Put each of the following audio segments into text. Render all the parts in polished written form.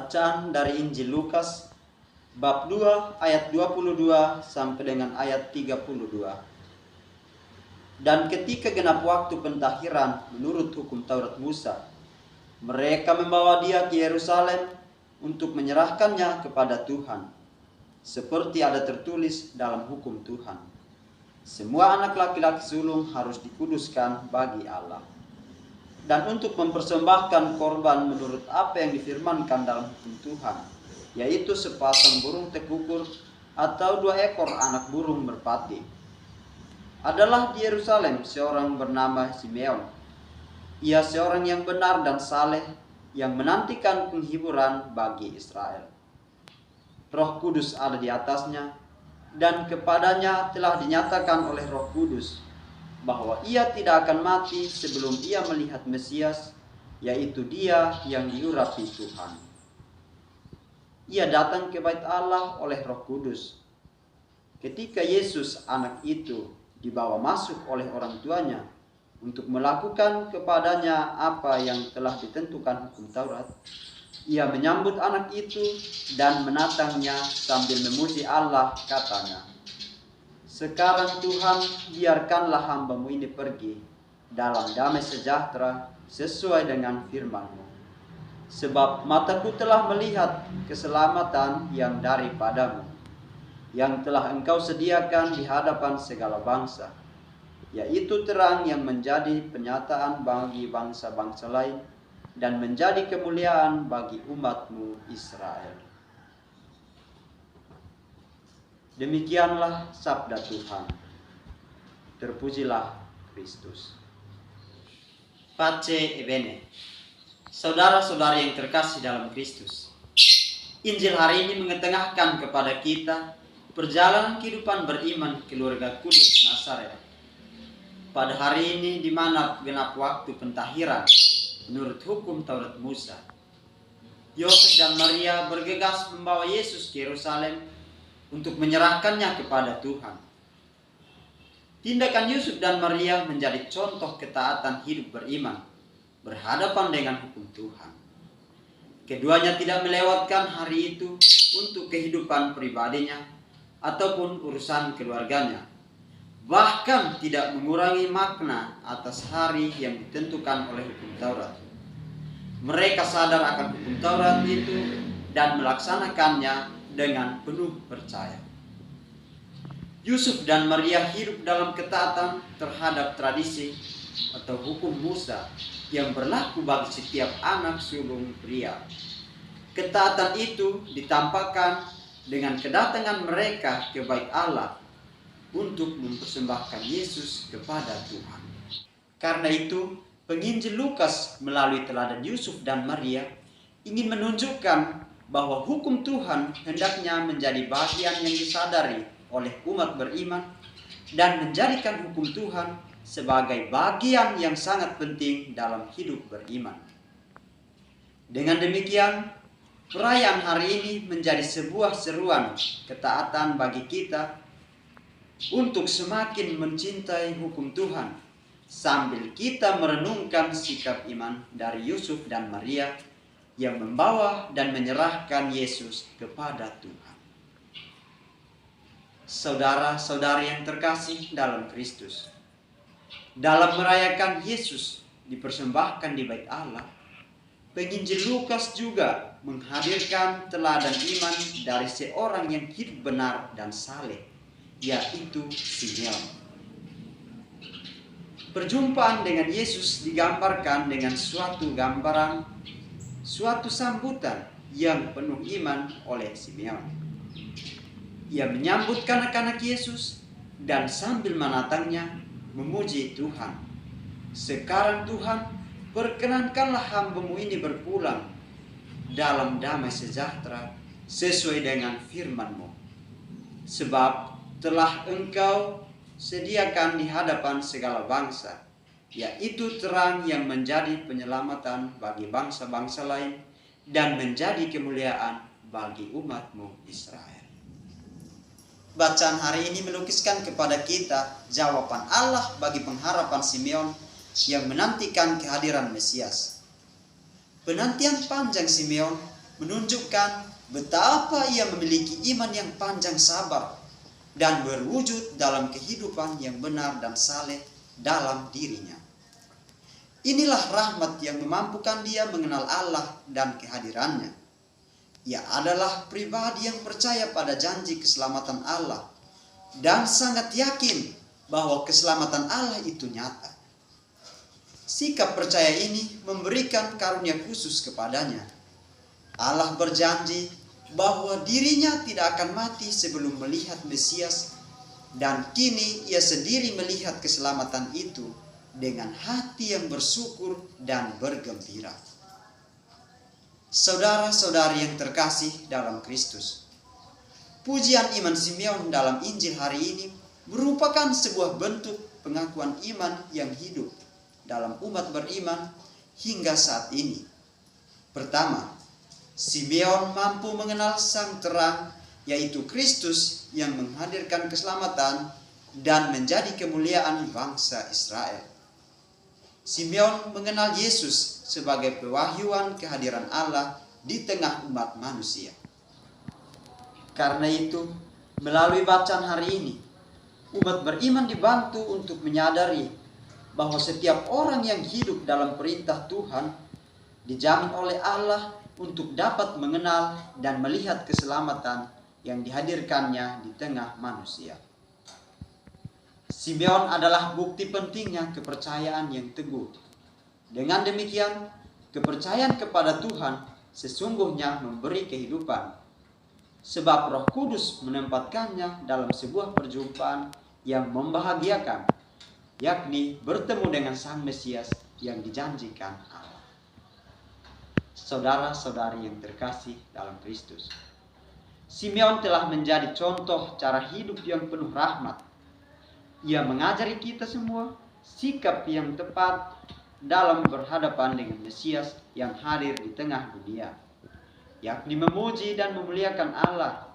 Bacaan dari Injil Lukas bab 2 ayat 22 sampai dengan ayat 32. Dan ketika genap waktu pentahiran menurut hukum Taurat Musa, mereka membawa dia ke Yerusalem untuk menyerahkannya kepada Tuhan, seperti ada tertulis dalam hukum Tuhan. Semua anak laki-laki sulung harus dikuduskan bagi Allah. Dan untuk mempersembahkan korban menurut apa yang difirmankan dalam hukum Tuhan, yaitu sepasang burung tekukur atau 2 ekor anak burung merpati. Adalah di Yerusalem seorang bernama Simeon. Ia seorang yang benar dan saleh, yang menantikan penghiburan bagi Israel. Roh Kudus ada di atasnya, dan kepadanya telah dinyatakan oleh Roh Kudus bahwa ia tidak akan mati sebelum ia melihat Mesias, yaitu Dia yang diurapi Tuhan. Ia datang ke bait Allah oleh Roh Kudus. Ketika Yesus anak itu dibawa masuk oleh orang tuanya untuk melakukan kepadanya apa yang telah ditentukan hukum Taurat, ia menyambut anak itu dan menatangnya sambil memuji Allah, katanya, "Sekarang Tuhan, biarkanlah hamba-Mu ini pergi dalam damai sejahtera sesuai dengan firman-Mu. Sebab mataku telah melihat keselamatan yang daripadamu, yang telah Engkau sediakan di hadapan segala bangsa, yaitu terang yang menjadi penyataan bagi bangsa-bangsa lain dan menjadi kemuliaan bagi umat-Mu Israel." Demikianlah sabda Tuhan. Terpujilah Kristus. Pace e bene. Saudara-saudari yang terkasih dalam Kristus, Injil hari ini mengetengahkan kepada kita perjalanan kehidupan beriman keluarga kudus Nazaret. Pada hari ini di mana genap waktu pentahiran menurut hukum Taurat Musa, Yosef dan Maria bergegas membawa Yesus ke Yerusalem untuk menyerahkannya kepada Tuhan. Tindakan Yusuf dan Maria menjadi contoh ketaatan hidup beriman berhadapan dengan hukum Tuhan. Keduanya tidak melewatkan hari itu untuk kehidupan pribadinya ataupun urusan keluarganya, bahkan tidak mengurangi makna atas hari yang ditentukan oleh hukum Taurat. Mereka sadar akan hukum Taurat itu dan melaksanakannya dengan penuh percaya. Yusuf dan Maria hidup dalam ketaatan terhadap tradisi atau hukum Musa yang berlaku bagi setiap anak sulung pria. Ketaatan itu ditampakkan dengan kedatangan mereka ke bait Allah untuk mempersembahkan Yesus kepada Tuhan. Karena itu, penginjil Lukas melalui teladan Yusuf dan Maria ingin menunjukkan bahwa hukum Tuhan hendaknya menjadi bagian yang disadari oleh umat beriman dan menjadikan hukum Tuhan sebagai bagian yang sangat penting dalam hidup beriman. Dengan demikian, perayaan hari ini menjadi sebuah seruan ketaatan bagi kita untuk semakin mencintai hukum Tuhan sambil kita merenungkan sikap iman dari Yusuf dan Maria yang membawa dan menyerahkan Yesus kepada Tuhan. Saudara-saudari yang terkasih dalam Kristus, dalam merayakan Yesus dipersembahkan di bait Allah, penginjil Lukas juga menghadirkan teladan iman dari seorang yang hidup benar dan saleh, yaitu Simeon. Perjumpaan dengan Yesus digambarkan dengan suatu sambutan yang penuh iman oleh Simeon. Ia menyambut kanak-kanak Yesus dan sambil menatangnya memuji Tuhan. "Sekarang Tuhan, perkenankanlah hamba-Mu ini berpulang dalam damai sejahtera sesuai dengan firman-Mu. Sebab telah Engkau sediakan di hadapan segala bangsa, yaitu terang yang menjadi penyelamatan bagi bangsa-bangsa lain dan menjadi kemuliaan bagi umat-Mu Israel." Bacaan hari ini melukiskan kepada kita jawaban Allah bagi pengharapan Simeon yang menantikan kehadiran Mesias. Penantian panjang Simeon menunjukkan betapa ia memiliki iman yang panjang sabar dan berwujud dalam kehidupan yang benar dan saleh dalam dirinya. Inilah rahmat yang memampukan dia mengenal Allah dan kehadirannya. Ia adalah pribadi yang percaya pada janji keselamatan Allah dan sangat yakin bahwa keselamatan Allah itu nyata. Sikap percaya ini memberikan karunia khusus kepadanya. Allah berjanji bahwa dirinya tidak akan mati sebelum melihat Mesias, dan kini ia sendiri melihat keselamatan itu dengan hati yang bersyukur dan bergembira. Saudara-saudari yang terkasih dalam Kristus, pujian iman Simeon dalam Injil hari ini merupakan sebuah bentuk pengakuan iman yang hidup dalam umat beriman hingga saat ini. Pertama, Simeon mampu mengenal sang terang, yaitu Kristus yang menghadirkan keselamatan dan menjadi kemuliaan bangsa Israel. Simeon mengenal Yesus sebagai pewahyuan kehadiran Allah di tengah umat manusia. Karena itu, melalui bacaan hari ini, umat beriman dibantu untuk menyadari bahwa setiap orang yang hidup dalam perintah Tuhan dijamin oleh Allah untuk dapat mengenal dan melihat keselamatan yang dihadirkannya di tengah manusia. Simeon adalah bukti pentingnya kepercayaan yang teguh. Dengan demikian, kepercayaan kepada Tuhan sesungguhnya memberi kehidupan, sebab Roh Kudus menempatkannya dalam sebuah perjumpaan yang membahagiakan, yakni bertemu dengan Sang Mesias yang dijanjikan Allah. Saudara-saudari yang terkasih dalam Kristus, Simeon telah menjadi contoh cara hidup yang penuh rahmat. Ia mengajari kita semua sikap yang tepat dalam berhadapan dengan Mesias yang hadir di tengah dunia, yakni memuji dan memuliakan Allah.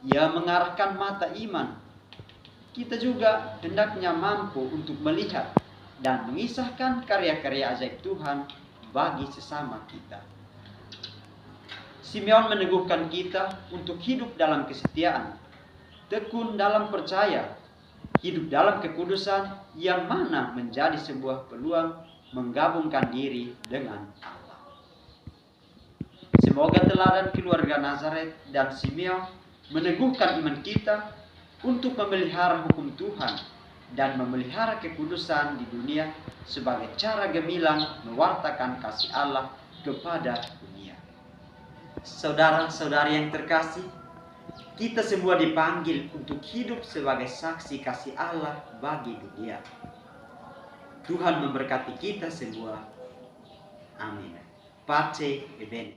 Ia mengarahkan mata iman. Kita juga hendaknya mampu untuk melihat dan mengisahkan karya-karya ajaib Tuhan bagi sesama kita. Simeon meneguhkan kita untuk hidup dalam kesetiaan, tekun dalam percaya, hidup dalam kekudusan yang mana menjadi sebuah peluang menggabungkan diri dengan Allah. Semoga teladan keluarga Nazaret dan Simeon meneguhkan iman kita untuk memelihara hukum Tuhan dan memelihara kekudusan di dunia sebagai cara gemilang mewartakan kasih Allah kepada dunia. Saudara-saudari yang terkasih, kita semua dipanggil untuk hidup sebagai saksi kasih Allah bagi dunia. Tuhan memberkati kita semua. Amin. Pace e bene.